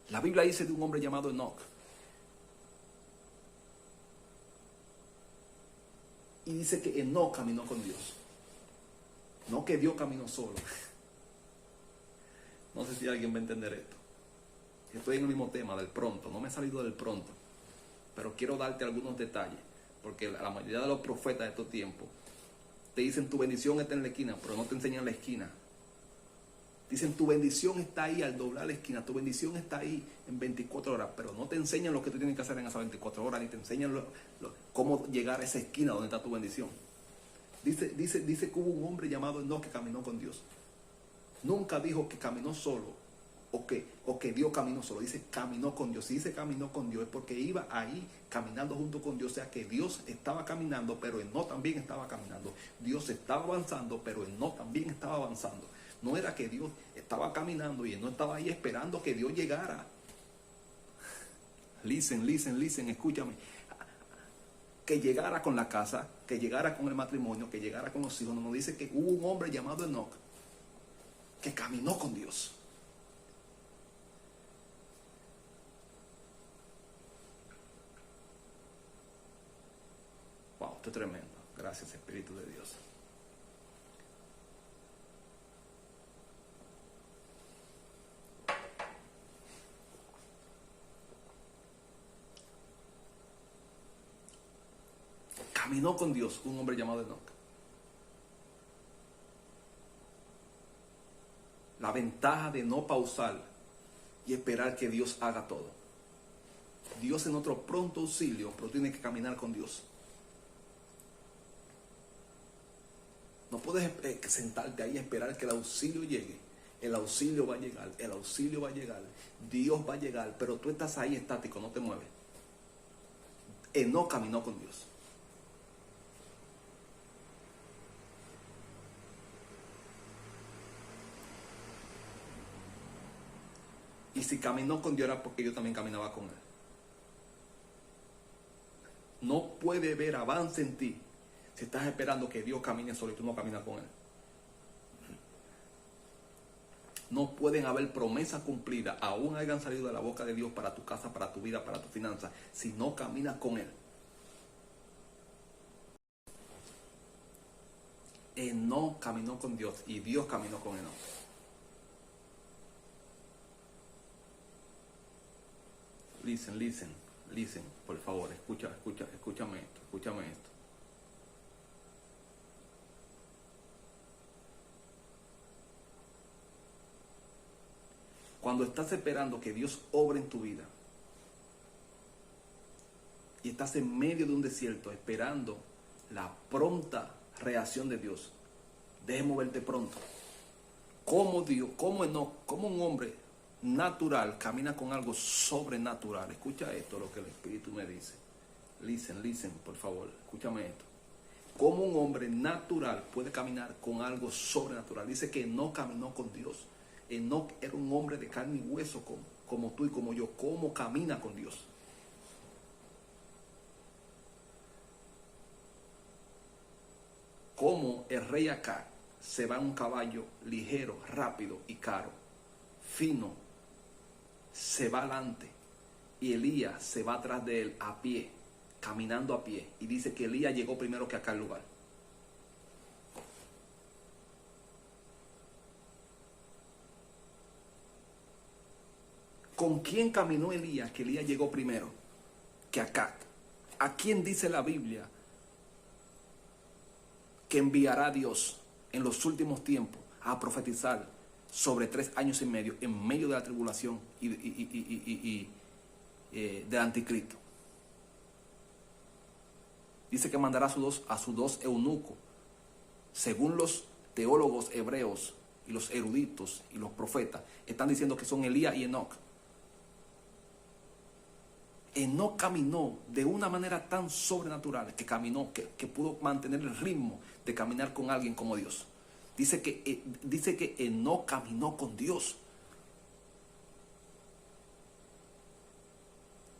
La Biblia dice de un hombre llamado Enoc. Y dice que Enoc caminó con Dios. No que Dios caminó solo. No sé si alguien va a entender esto. Estoy en el mismo tema del pronto. No me he salido del pronto. Pero quiero darte algunos detalles. Porque la mayoría de los profetas de estos tiempos te dicen tu bendición está en la esquina, pero no te enseñan la esquina. Dicen tu bendición está ahí al doblar la esquina. Tu bendición está ahí en 24 horas. Pero no te enseñan lo que tú tienes que hacer en esas 24 horas. Ni te enseñan cómo llegar a esa esquina donde está tu bendición. Dice que hubo un hombre llamado Enoc que caminó con Dios. Nunca dijo que caminó solo o que Dios caminó solo. Dice caminó con Dios. Si dice caminó con Dios es porque iba ahí caminando junto con Dios. O sea que Dios estaba caminando, pero Enoc también estaba caminando. Dios estaba avanzando, pero Enoc también estaba avanzando. No era que Dios estaba caminando y Enoc estaba ahí esperando que Dios llegara. Listen, escúchame. Que llegara con la casa, que llegara con el matrimonio, que llegara con los hijos. Nos dice que hubo un hombre llamado Enoc que caminó con Dios. Wow, esto es tremendo. Gracias, Espíritu de Dios. Caminó con Dios un hombre llamado Enoc. La ventaja de no pausar y esperar que Dios haga todo. Dios en otro pronto auxilio, pero tiene que caminar con Dios. No puedes sentarte ahí y esperar que el auxilio llegue. El auxilio va a llegar, el auxilio va a llegar. Dios va a llegar, pero tú estás ahí estático, no te mueves. Enoc caminó con Dios. Y si caminó con Dios era porque yo también caminaba con Él. No puede haber avance en ti si estás esperando que Dios camine solo y tú no caminas con Él. No pueden haber promesas cumplidas, aún hayan salido de la boca de Dios para tu casa, para tu vida, para tu finanza, si no caminas con Él. Enoc caminó con Dios y Dios caminó con Enoc. Listen, por favor, escúchame esto. Cuando estás esperando que Dios obre en tu vida y estás en medio de un desierto esperando la pronta reacción de Dios, deje moverte pronto. Como Enoc, como un hombre natural camina con algo sobrenatural. Escucha esto, lo que el Espíritu me dice. Listen, por favor, escúchame esto. Como un hombre natural puede caminar con algo sobrenatural. Dice que no caminó con Dios. Enoc era un hombre de carne y hueso como tú y como yo. ¿Cómo camina con Dios? Como el rey Acab se va en un caballo ligero, rápido y caro, fino, se va adelante y Elías se va atrás de él a pie, caminando a pie, y dice que Elías llegó primero que acá al lugar. ¿Con quién caminó Elías que Elías llegó primero que acá? ¿A quién dice la Biblia que enviará a Dios en los últimos tiempos a profetizar sobre 3 años y medio en medio de la tribulación y del anticristo? Dice que mandará a sus dos eunucos. Según los teólogos hebreos y los eruditos y los profetas, están diciendo que son Elías y Enoc. Enoc caminó de una manera tan sobrenatural que pudo mantener el ritmo de caminar con alguien como Dios. Dice que Enoc caminó con Dios.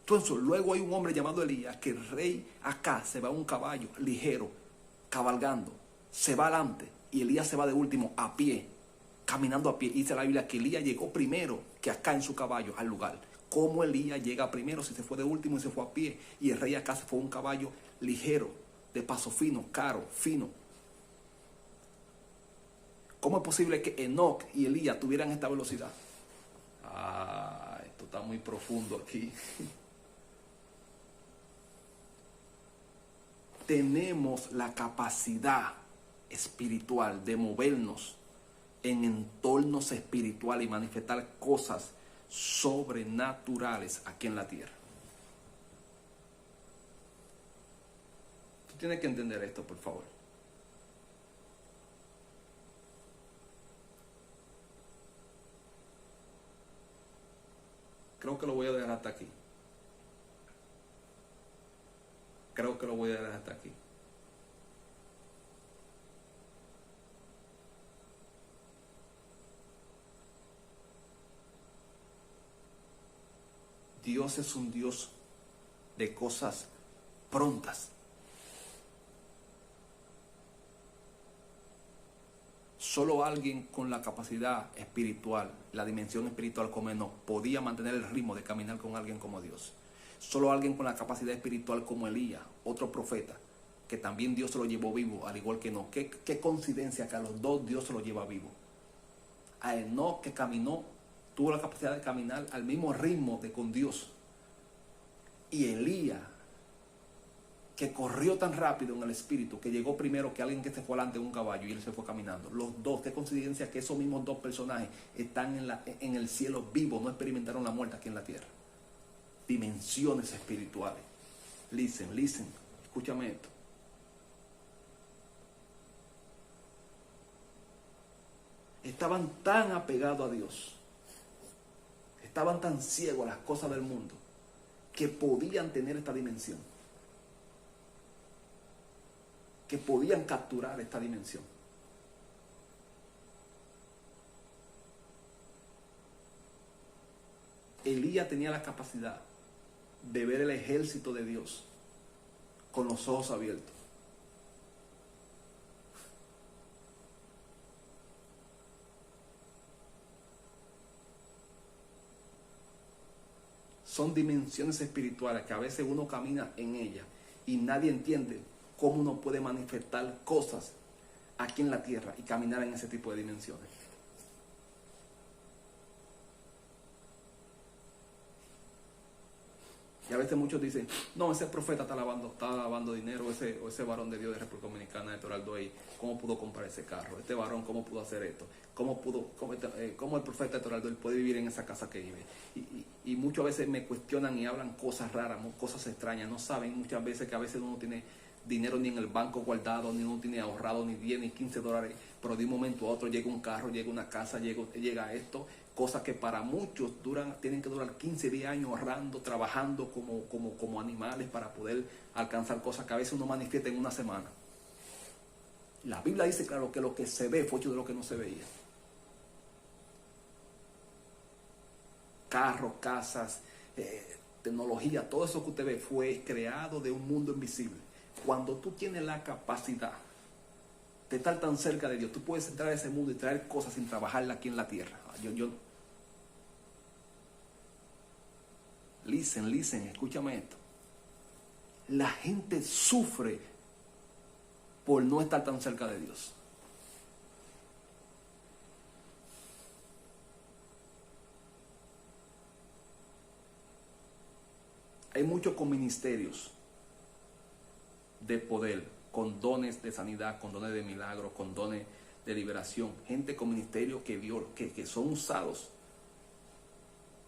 Entonces, luego hay un hombre llamado Elías, que el rey acá se va a un caballo ligero, cabalgando, se va adelante, y Elías se va de último a pie, caminando a pie. Dice la Biblia que Elías llegó primero que acá en su caballo al lugar. ¿Cómo Elías llega primero si se fue de último y se fue a pie? Y el rey acá se fue un caballo ligero, de paso fino, caro, fino. ¿Cómo es posible que Enoc y Elías tuvieran esta velocidad? Esto está muy profundo aquí. Tenemos la capacidad espiritual de movernos en entornos espirituales y manifestar cosas sobrenaturales aquí en la tierra. Tú tienes que entender esto, por favor. Creo que lo voy a dejar hasta aquí. Creo que lo voy a dejar hasta aquí. Dios es un Dios de cosas prontas. Solo alguien con la capacidad espiritual, la dimensión espiritual como Enoc, podía mantener el ritmo de caminar con alguien como Dios. Solo alguien con la capacidad espiritual como Elías, otro profeta, que también Dios se lo llevó vivo, al igual que Enoc. ¿Qué coincidencia que a los dos Dios se lo lleva vivo? A Enoc, que caminó, tuvo la capacidad de caminar al mismo ritmo de con Dios. Y Elías, que corrió tan rápido en el espíritu, que llegó primero que alguien que se fue delante de un caballo y él se fue caminando. Los dos, qué coincidencia que esos mismos dos personajes están en el cielo vivos, no experimentaron la muerte aquí en la tierra. Dimensiones espirituales. Listen, escúchame esto. Estaban tan apegados a Dios, estaban tan ciegos a las cosas del mundo, que podían tener esta dimensión, que podían capturar esta dimensión. Elías tenía la capacidad de ver el ejército de Dios con los ojos abiertos. Son dimensiones espirituales que a veces uno camina en ellas y nadie entiende cómo uno puede manifestar cosas aquí en la tierra y caminar en ese tipo de dimensiones. Y a veces muchos dicen, no, ese profeta está lavando dinero, o ese varón de Dios de República Dominicana, de Toraldo, ¿cómo pudo comprar ese carro? Este varón, ¿cómo pudo hacer esto? ¿Cómo el profeta de Toraldo puede vivir en esa casa que vive? Y muchas veces me cuestionan y hablan cosas raras, cosas extrañas. No saben muchas veces que a veces uno no tiene dinero ni en el banco guardado, ni uno tiene ahorrado ni 10 ni 15 dólares, pero de un momento a otro llega un carro, llega una casa, llega esto. Cosas que para muchos tienen que durar 15, 10 años ahorrando, trabajando como animales para poder alcanzar cosas que a veces uno manifiesta en una semana. La Biblia dice claro que lo que se ve fue hecho de lo que no se veía. Carros, casas, tecnología, todo eso que usted ve fue creado de un mundo invisible. Cuando tú tienes la capacidad de estar tan cerca de Dios, tú puedes entrar a ese mundo y traer cosas sin trabajarla aquí en la tierra. Listen, escúchame esto. La gente sufre por no estar tan cerca de Dios. Hay muchos con ministerios de poder, con dones de sanidad, con dones de milagros, con dones de liberación. Gente con ministerios que son usados,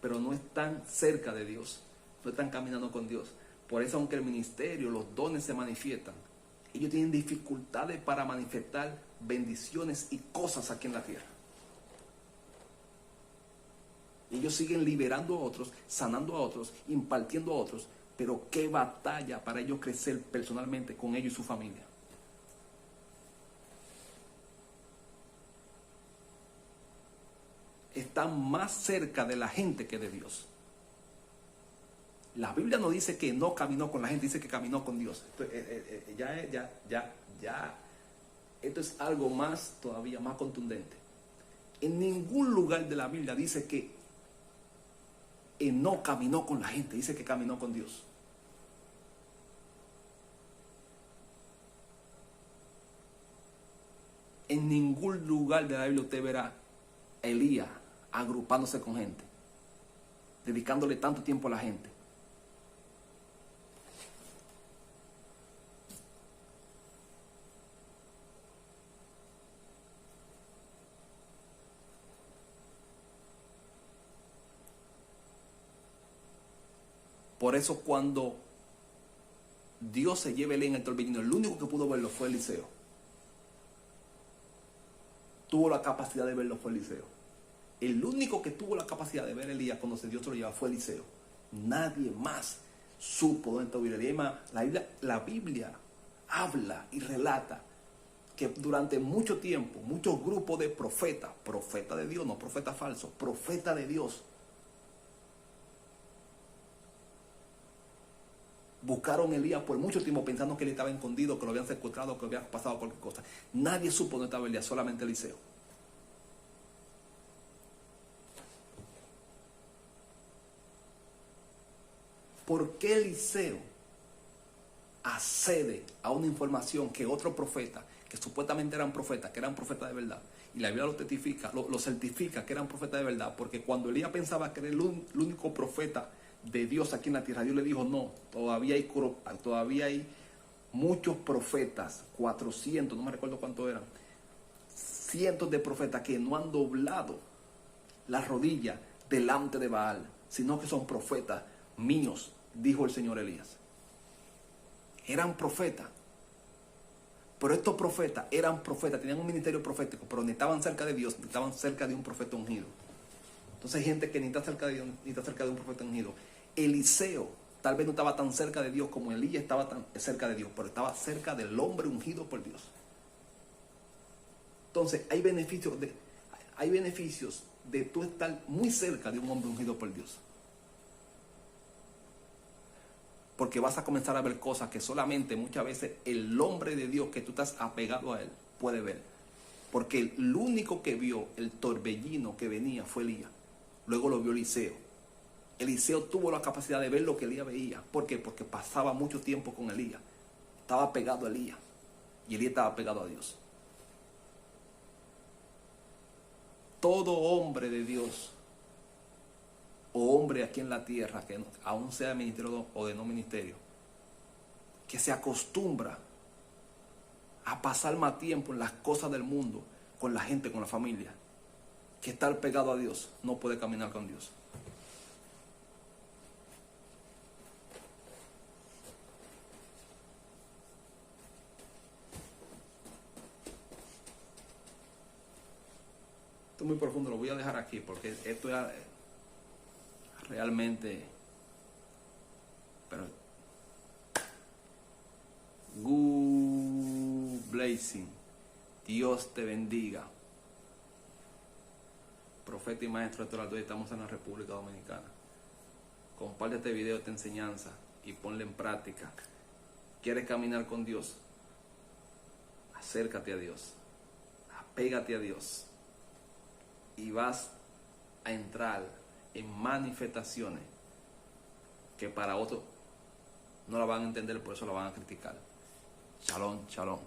pero no están cerca de Dios, no están caminando con Dios. Por eso, aunque el ministerio, los dones se manifiestan, ellos tienen dificultades para manifestar bendiciones y cosas aquí en la tierra. Ellos siguen liberando a otros, sanando a otros, impartiendo a otros, pero qué batalla para ellos crecer personalmente con ellos y su familia. Están más cerca de la gente que de Dios. La Biblia no dice que no caminó con la gente, dice que caminó con Dios. Esto es algo más, todavía más contundente. En ningún lugar de la Biblia dice que Enoc caminó con la gente, dice que caminó con Dios. En ningún lugar de la Biblia usted verá a Elías agrupándose con gente, dedicándole tanto tiempo a la gente. Por eso cuando Dios se lleva a Elías en el torbellino, el único que pudo verlo fue Eliseo. Tuvo la capacidad de verlo fue Eliseo. El único que tuvo la capacidad de ver a Elías cuando Dios se lo llevaba fue Eliseo. Nadie más supo dónde estaba Elías. La Biblia habla y relata que durante mucho tiempo, muchos grupos de profetas de Dios, no profetas falsos, profetas de Dios, buscaron a Elías por mucho tiempo pensando que él estaba escondido, que lo habían secuestrado, que había pasado cualquier cosa. Nadie supo dónde estaba Elías, solamente Eliseo. ¿Por qué Eliseo accede a una información que otro profeta, que supuestamente eran profetas, que eran profetas de verdad, y la Biblia lo testifica, lo certifica que eran profetas de verdad? Porque cuando Elías pensaba que era el único profeta de Dios aquí en la tierra, Dios le dijo: no, todavía hay muchos profetas, 400, no me recuerdo cuántos eran, cientos de profetas que no han doblado la rodilla delante de Baal, sino que son profetas míos, dijo el Señor Elías. Eran profetas, pero estos profetas eran profetas, tenían un ministerio profético, pero ni estaban cerca de Dios, ni estaban cerca de un profeta ungido. Entonces hay gente que ni está cerca de Dios, ni está cerca de un profeta ungido. Eliseo tal vez no estaba tan cerca de Dios como Elías estaba tan cerca de Dios, pero estaba cerca del hombre ungido por Dios. Entonces hay beneficios de tú estar muy cerca de un hombre ungido por Dios. Porque vas a comenzar a ver cosas que solamente muchas veces el hombre de Dios que tú estás apegado a él puede ver. Porque el único que vio el torbellino que venía fue Elías. Luego lo vio Eliseo. Eliseo tuvo la capacidad de ver lo que Elías veía. ¿Por qué? Porque pasaba mucho tiempo con Elías. Estaba pegado a Elías. Y Elías estaba pegado a Dios. Todo hombre de Dios, o hombre aquí en la tierra, que aún sea ministerio o de no ministerio, que se acostumbra a pasar más tiempo en las cosas del mundo, con la gente, con la familia, que estar pegado a Dios, no puede caminar con Dios. Esto es muy profundo, lo voy a dejar aquí porque esto es realmente, pero good blessing. Dios te bendiga. Profeta y maestro de hoy estamos en la República Dominicana. Comparte este video, esta enseñanza, y ponle en práctica. ¿Quieres caminar con Dios? Acércate a Dios. Apégate a Dios. Y vas a entrar en manifestaciones que para otros no la van a entender, por eso la van a criticar. Shalom, shalom.